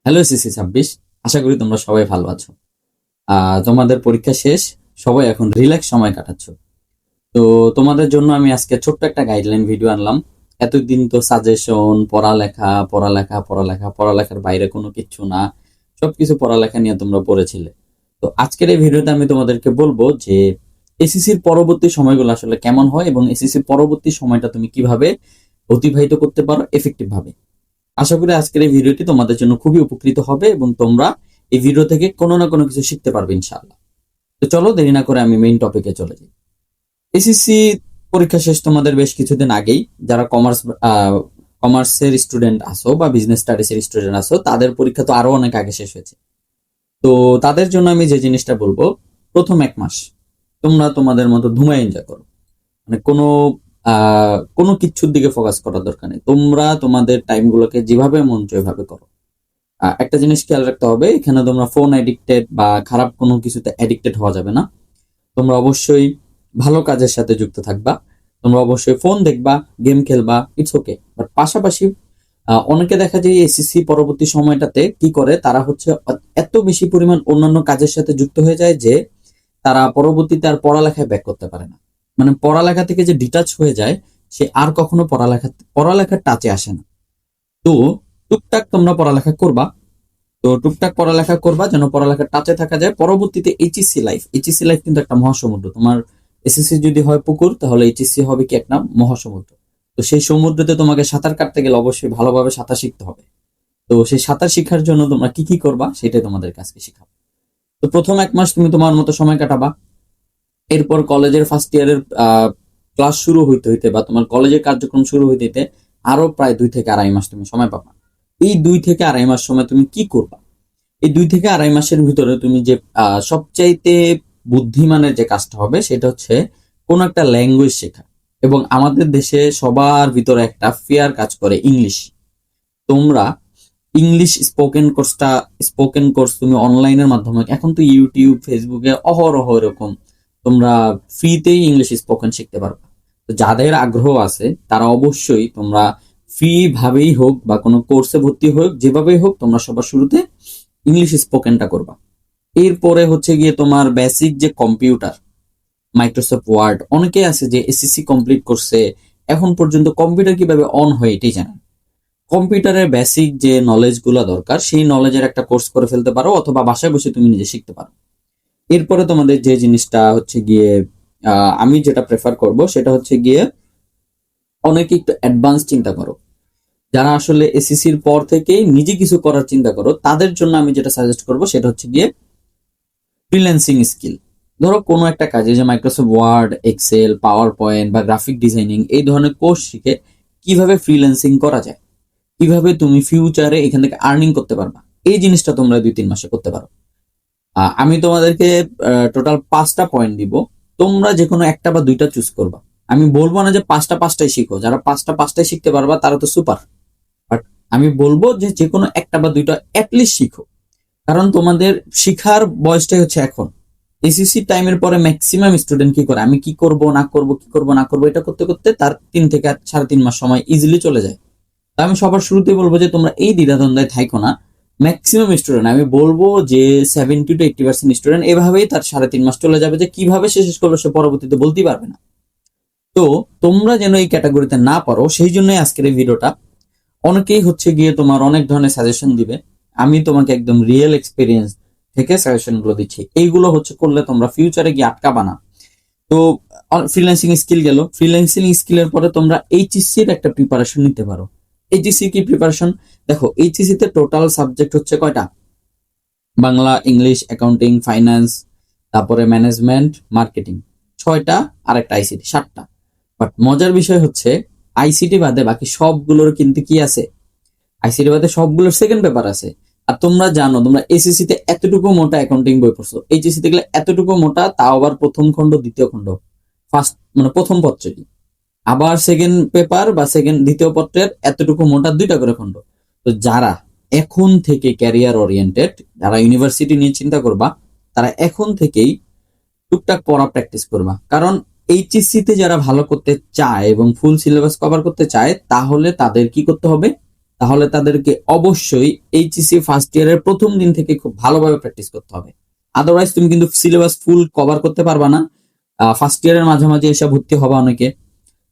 Hello SSC 26, আশা করি তোমরা সবাই ভালো আছো। তোমাদের পরীক্ষা শেষ, সবাই এখন রিল্যাক্স সময় কাটাচ্ছ। তো তোমাদের জন্য আমি আজকে ছোট্ট একটা গাইডলাইন ভিডিও আনলাম। এতদিন তো সাজেশন, পড়ালেখা পড়ালেখা পড়ালেখা, পড়ালেখার বাইরে কোনো কিছু না, সবকিছু পড়ালেখা নিয়ে তোমরা পড়েছিলে। তো আজকের এই ভিডিওতে আমি তোমাদেরকে বলবো যে এসএসসির পরবর্তী সময়গুলো আসলে কেমন হয় এবং এসএসসির পরবর্তী সময়টা তুমি কিভাবে অতিবাহিত করতে পারো এফেক্টিভ ভাবে। আশা করি আজকের এই ভিডিওটি তোমাদের জন্য খুবই উপকৃত হবে এবং তোমরা এই ভিডিও থেকে কোনো না কোনো কিছু শিখতে পারবে ইনশাআল্লাহ। তো চলো দেরি না করে আমি মেইন টপিকে চলে যাই। এসএসসি পরীক্ষা শেষ তোমাদের বেশ কিছুদিন আগেই। যারা কমার্সের স্টুডেন্ট আসো বা বিজনেস স্টাডিজের স্টুডেন্ট আসো, তাদের পরীক্ষা তো আরো অনেক আগে শেষ হয়েছে। তো তাদের জন্য আমি যে জিনিসটা বলবো, প্রথম 1 মাস তোমরা তোমাদের মতো ধুমায় এনজয় করো। মানে কোনো কিচ্ছুর দিকে ফোকাস করার দরকার নেই, তোমরা তোমাদের টাইম গুলোকে যেভাবে মন চায় ওইভাবে করো। একটা জিনিস খেয়াল রাখতে হবে, এখানে তোমরা ফোন অ্যাডিক্টেড বা খারাপ কোনো কিছুতে অ্যাডিক্টেড হওয়া যাবে না। তোমরা অবশ্যই ভালো কাজের সাথে যুক্ত থাকবা। তোমরা অবশ্যই ফোন দেখবা, গেম খেলবা, ইটস ওকে, বাট পাশাপাশি অনেকে দেখা যায় এসএসসি পরবর্তী সময়টাতে কি করে, তারা হচ্ছে এত বেশি পরিমাণ অন্যান্য কাজের সাথে যুক্ত হয়ে যায় যে তারা পরবর্তীতে আর পড়ালেখায় ব্যাক করতে পারে না। মানে পড়ালেখা থেকে যে ডিটাচ হয়ে যায়, সে আর কখনো পড়ালেখার টাচে আসে না। তো টুকটাক তোমরা পড়ালেখা করবা। তো টুকটাক পড়ালেখা করবা যেন পড়ালেখার টাচে থাকা যায়। পরবর্তীতে এইচএসসি লাইফ কিন্তু একটা মহাসমুদ্র। তোমার এসএসসি যদি হয় পুকুর, তাহলে এইচএসসি হবে কি একটা মহাসমুদ্র। তো সেই সমুদ্রতে তোমাকে সাঁতার কাটতে গেলে অবশ্যই ভালোভাবে সাঁতার শিখতে হবে। তো সেই সাঁতার শিখার জন্য তোমরা কি কি করবা সেটাই তোমাদের কাছে শিখাবো। তো প্রথম 1 মাস তুমি তোমার মতো সময় কাটাবা। এরপর কলেজের ফার্স্ট ইয়ারের ক্লাস শুরু হইতে হইতে বা তোমার কলেজের কার্যক্রম শুরু হইতে হইতে আরো প্রায় 2 থেকে আড়াই মাস তুমি সময় পাবা। এই 2 থেকে আড়াই মাস সময় তুমি কি করবা? এই 2 থেকে আড়াই মাসের ভিতরে তুমি যে সবচাইতে বুদ্ধিমানের যে কাজটা হবে সেটা হচ্ছে কোন একটা ল্যাঙ্গুয়েজ শেখা। এবং আমাদের দেশে সবার ভিতরে একটা ফিয়ার কাজ করে, ইংলিশ। তোমরা ইংলিশ স্পোকেন কোর্স তুমি অনলাইনের মাধ্যমে, এখন তো ইউটিউব ফেসবুকে অহরহ এরকম তোমরা ফ্রিতেই ইংলিশ স্পোকেন শিখতে পারবে। তো যাদের আগ্রহ আছে তারা অবশ্যই তোমরা ফ্রি ভাবেই হোক বা কোনো কোর্সে ভর্তি হোক, যেভাবেই হোক তোমরা সবার শুরুতে ইংলিশ স্পোকেনটা করবা। এরপরে হচ্ছে গিয়ে তোমার বেসিক যে কম্পিউটার, মাইক্রোসফট ওয়ার্ড, অনেকে আছে যে এসএসসি কমপ্লিট করছে এখন পর্যন্ত কম্পিউটার কিভাবে অন হয় এটাই জানে। কম্পিউটারের বেসিক যে নলেজ গুলা দরকার, সেই নলেজের একটা কোর্স করে ফেলতে পারো, অথবা বাসায় বসে তুমি নিজে শিখতে পারো। এরপরে তোমাদের যে জিনিসটা হচ্ছে গিয়ে আমি যেটা প্রেফার করব সেটা হচ্ছে গিয়ে অনেকে একটু অ্যাডভান্স চিন্তা করো। যারা আসলে এসএসসির পর থেকেই নিজে কিছু করার চিন্তা করো, তাদের জন্য আমি যেটা সাজেস্ট করব সেটা হচ্ছে গিয়ে ফ্রিল্যান্সিং স্কিল। ধরো কোনো একটা কাজে, যে Microsoft Word, Excel, PowerPoint বা গ্রাফিক ডিজাইনিং, এই ধরনের কোর্স শিখে কিভাবে ফ্রিল্যান্সিং করা যায়, কিভাবে তুমি ফিউচারে এখান থেকে আর্নিং করতে পারবা, এই জিনিসটা তোমরা 2-3 মাসে করতে পারো। আমি তোমাদেরকে টোটাল 5টা পয়েন্ট দিব। তোমরা যে কোনো একটা বা দুইটা চুজ করবা। আমি বলবো না যে পাঁচটা পাঁচটাই শিখো, যারা পাঁচটা পাঁচটাই শিখতে পারবা তারা তো সুপার। বাট আমি বলবো যে যে কোনো একটা বা দুইটা অ্যাটলিস্ট শিখো। কারণ তোমাদের শিখার বয়সটাই হচ্ছে এখন। এসএসসি টাইমের পরে ম্যাক্সিমাম স্টুডেন্ট কি করে, আমি কি করব না করব, কি করব না করব, এটা করতে করতে তার 3 থেকে 3.5 মাস সময় ইজিলি চলে যায়। তা আমি সবার শুরুতেই বলবো যে তোমরা এই দ্বিধাদ্বন্দ্বে থাইকো না। ম্যাক্সিমাম স্টুডেন্ট, আমি বলবো যে 70 to 80% স্টুডেন্ট এভাবেই তার 3.5 মাস চলে যাবে, যে কিভাবে সে শেষ করবে সে পরবর্তীতে বলতেই পারবে না। তো তোমরা যেন এই ক্যাটাগরিতে না পারো, সেই জন্যই আজকের এই ভিডিওটা। অনেকেই হচ্ছে গিয়ে তোমার অনেক ধরনের সাজেশন দিবে, আমি তোমাকে একদম রিয়েল এক্সপিরিয়েন্স থেকে সাজেশন গুলো দিচ্ছি। এইগুলো হচ্ছে করলে তোমরা ফিউচারে গিয়ে আটকাবা না। তো ফ্রিল্যান্সিং স্কিল গেল, ফ্রিল্যান্সিং স্কিলের পরে তোমরা এইচএসসি এর একটা প্রিপারেশন নিতে পারো। এইচএসসি কি প্রিপারেশন? দেখো, এইচএসসি তে টোটাল সাবজেক্ট হচ্ছে কয়টা? বাংলা, ইংলিশ, অ্যাকাউন্টিং, ফাইন্যান্স, তারপরে ম্যানেজমেন্ট, মার্কেটিং, 6টা, আর একটা আইসিটি, 7টা। বাট মজার বিষয় হচ্ছে আইসিটি বাদে বাকি সবগুলোর কিন্তু কি আছে, আইসিটি বাদে সবগুলোর সেকেন্ড পেপার আছে। আর তোমরা জানো, তোমরা এসএসসি তে এতটুকু মোটা অ্যাকাউন্টিং বই পড়ছো, এইচএসসি তে গেলে এতটুকু মোটা, তাও আবার প্রথম খণ্ড দ্বিতীয় খণ্ড, ফার্স্ট মানে প্রথম পত্রেরই। আবার সেকেন্ড পেপার বা দ্বিতীয় পত্রের এতটুকু মোটা 2টা করে খণ্ড। তো যারা এখন থেকে ক্যারিয়ার ওরিয়েন্টেড, যারা ইউনিভার্সিটি নিয়ে চিন্তা করবা, তারা এখন থেকেই টুকটাক পড়া প্র্যাকটিস করবা। কারণ এইচএসসি তে যারা ভালো করতে চায় এবং ফুল সিলেবাস কভার করতে চায়, তাহলে তাদের কি করতে হবে, তাহলে তাদেরকে অবশ্যই এইচএসসি ফার্স্ট ইয়ারের প্রথম দিন থেকে খুব ভালোভাবে প্র্যাকটিস করতে হবে। আদারওয়াইজ তুমি কিন্তু সিলেবাস ফুল কভার করতে পারবা না। ফার্স্ট ইয়ারের মাঝামাঝি এসে ভর্তি হবা, অনেকে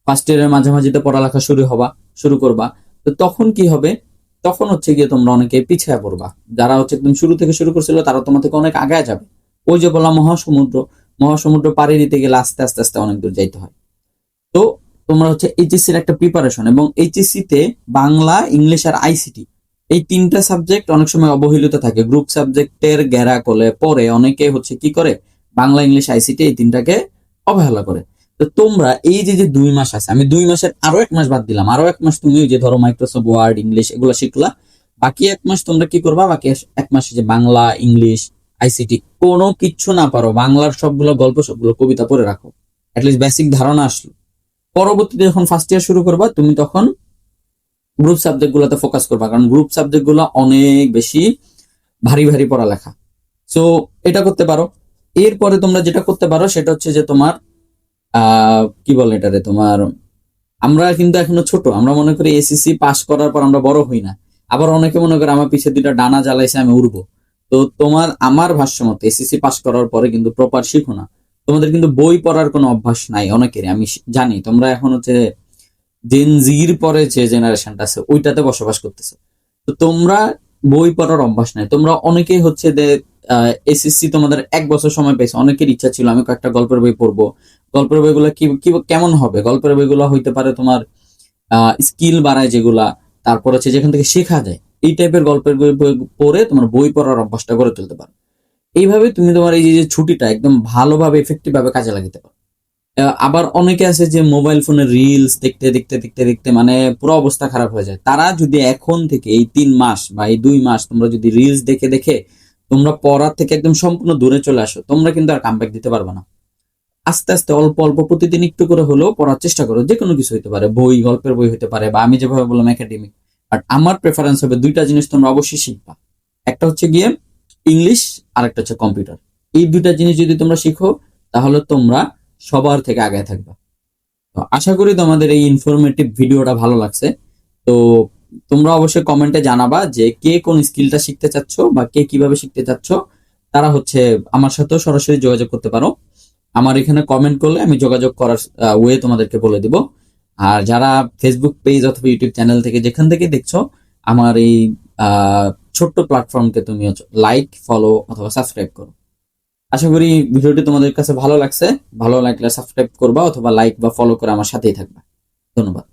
ফার্স্ট ইয়ারের মাঝামাঝিতে পড়ালেখা শুরু করবা। তো তখন কি হবে, তখন হচ্ছে গিয়ে তোমরা অনেকে পিছিয়ে পড়বা। যারা হচ্ছে একদম শুরু থেকে শুরু করছিল তারা তোমার থেকে অনেক আগায় যাবে। ওই যে বললাম মহাসমুদ্র পাড়ি দিতে গেলে আস্তে আস্তে আস্তে অনেক দূর যাইতে হয়। তো তোমরা হচ্ছে এইচএসসির একটা প্রিপারেশন, এবং এইচএসসি তে বাংলা, ইংলিশ আর আইসিটি এই তিনটা সাবজেক্ট অনেক সময় অবহেলিত থাকে। গ্রুপ সাবজেক্টের ঘেরা কোলে পরে অনেকে হচ্ছে কি করে, বাংলা, ইংলিশ, আইসিটি এই তিনটাকে অবহেলা করে। তো তোমরা এই যে যে 2 মাস আছে, আমি 2 মাসের আরো 1 মাস বাদ দিলাম, আরো 1 মাস তুমি ওই যে ধরো মাইক্রোসফট ওয়ার্ড, ইংলিশ এগুলো শিখলা। বাকি 1 মাস তোমরা কি করবা, বাকি 1 মাসে যে বাংলা, ইংলিশ, আইসিটি কোনো কিচ্ছু না পারো, বাংলার সবগুলো গল্প, সবগুলো কবিতা পড়ে রাখো, অ্যাটলিস্ট বেসিক ধারণা আসলো। পরবর্তীতে যখন ফার্স্ট ইয়ার শুরু করবা তুমি তখন গ্রুপ সাবজেক্ট গুলোতে ফোকাস করবা, কারণ গ্রুপ সাবজেক্ট গুলো অনেক বেশি ভারী ভারী পড়ালেখা। সো এটা করতে পারো। এরপরে তোমরা যেটা করতে পারো সেটা হচ্ছে যে তোমার কি বলে এটারে, তোমার আমরা কিন্তু এখনো ছোট, আমরা মনে করি এসএসসি পাস করার পর আমরা বড় হই না। আবার অনেকে মনে করে আমার পিছে 2টা ডানা জ্বালাইছে আমি উড়বো। তো আমার ভাষ্য মতে এসএসসি পাস করার পরে কিন্তু প্রপার শিখো না। তোমাদের কিন্তু বই পড়ার কোনো অভ্যাস নাই অনেকেরই, আমি জানি। তোমরা এখন হচ্ছে জেন জির পরে যে জেনারেশনটা আছে ওইটাতে বসবাস করতেছে। তো তোমরা বই পড়ার অভ্যাস নাই। তোমরা অনেকেই হচ্ছে যে এসএসসি তোমাদের 1 বছর সময় পেয়েছে, অনেকের ইচ্ছা ছিল আমি কয়েকটা গল্পের বই পড়বো। গল্পের বইগুলো কেমন হবে, গল্পের বইগুলো হইতে পারে তোমার স্কিল বাড়ায় যেগুলা, তারপর হচ্ছে যেখান থেকে শেখা যায়, এই টাইপের গল্পের বই পড়ে তোমার বই পড়ার অভ্যাসটা গড়ে তুলতে পারো। এইভাবে তুমি তোমার এই যে ছুটিটা একদম ভালোভাবে এফেক্টিভ ভাবে কাজে লাগাতে পারো। আবার অনেকে আছে যে মোবাইল ফোনে রিলস দেখতে দেখতে দেখতে দেখতে মানে পুরো অবস্থা খারাপ হয়ে যায়। তারা যদি এখন থেকে এই 3 মাস বা এই 2 মাস তোমরা যদি রিলস দেখে দেখে তোমরা পড়ার থেকে একদম সম্পূর্ণ দূরে চলে আসো, তোমরা কিন্তু আর কামব্যাক দিতে পারবে না। আস্তে আস্তে অল্প অল্প প্রতিদিন একটু করে হলেও পড়ার চেষ্টা করো। যে কোনো কিছু হতে পারে, বই, গল্পের বই হতে পারে, বা আমি যেভাবে বললাম একাডেমিক। বাট আমার প্রেফারেন্স হবে 2টা জিনিস তোমরা অবশ্যই শিখবা। একটা হচ্ছে গিয়ে ইংলিশ, আর একটা হচ্ছে কম্পিউটার। এই 2টা জিনিস যদি তোমরা শিখো তাহলে তোমরা সবার থেকে আগে থাকবা। তো আশা করি তোমাদের এই ইনফরমেটিভ ভিডিওটা ভালো লাগছে। তো তোমরা অবশ্যই কমেন্টে জানাবা যে কে কোন স্কিলটা শিখতে চাচ্ছ বা কে কিভাবে শিখতে চাচ্ছ। তারা হচ্ছে আমার সাথেও সরাসরি যোগাযোগ করতে পারো। আমার এখানে কমেন্ট করলে আমি যোগাযোগ করার ওয়ে তোমাদেরকে বলে দিব। আর যারা ফেসবুক পেজ অথবা ইউটিউব চ্যানেল থেকে যেখান থেকে দেখছো আমার এই ছোট্ট প্ল্যাটফর্মকে তুমি লাইক, ফলো অথবা সাবস্ক্রাইব করো। আশা করি ভিডিওটি তোমাদের কাছে ভালো লাগছে। ভালো লাগলে সাবস্ক্রাইব করবা অথবা লাইক বা ফলো করে আমার সাথেই থাকবা। ধন্যবাদ।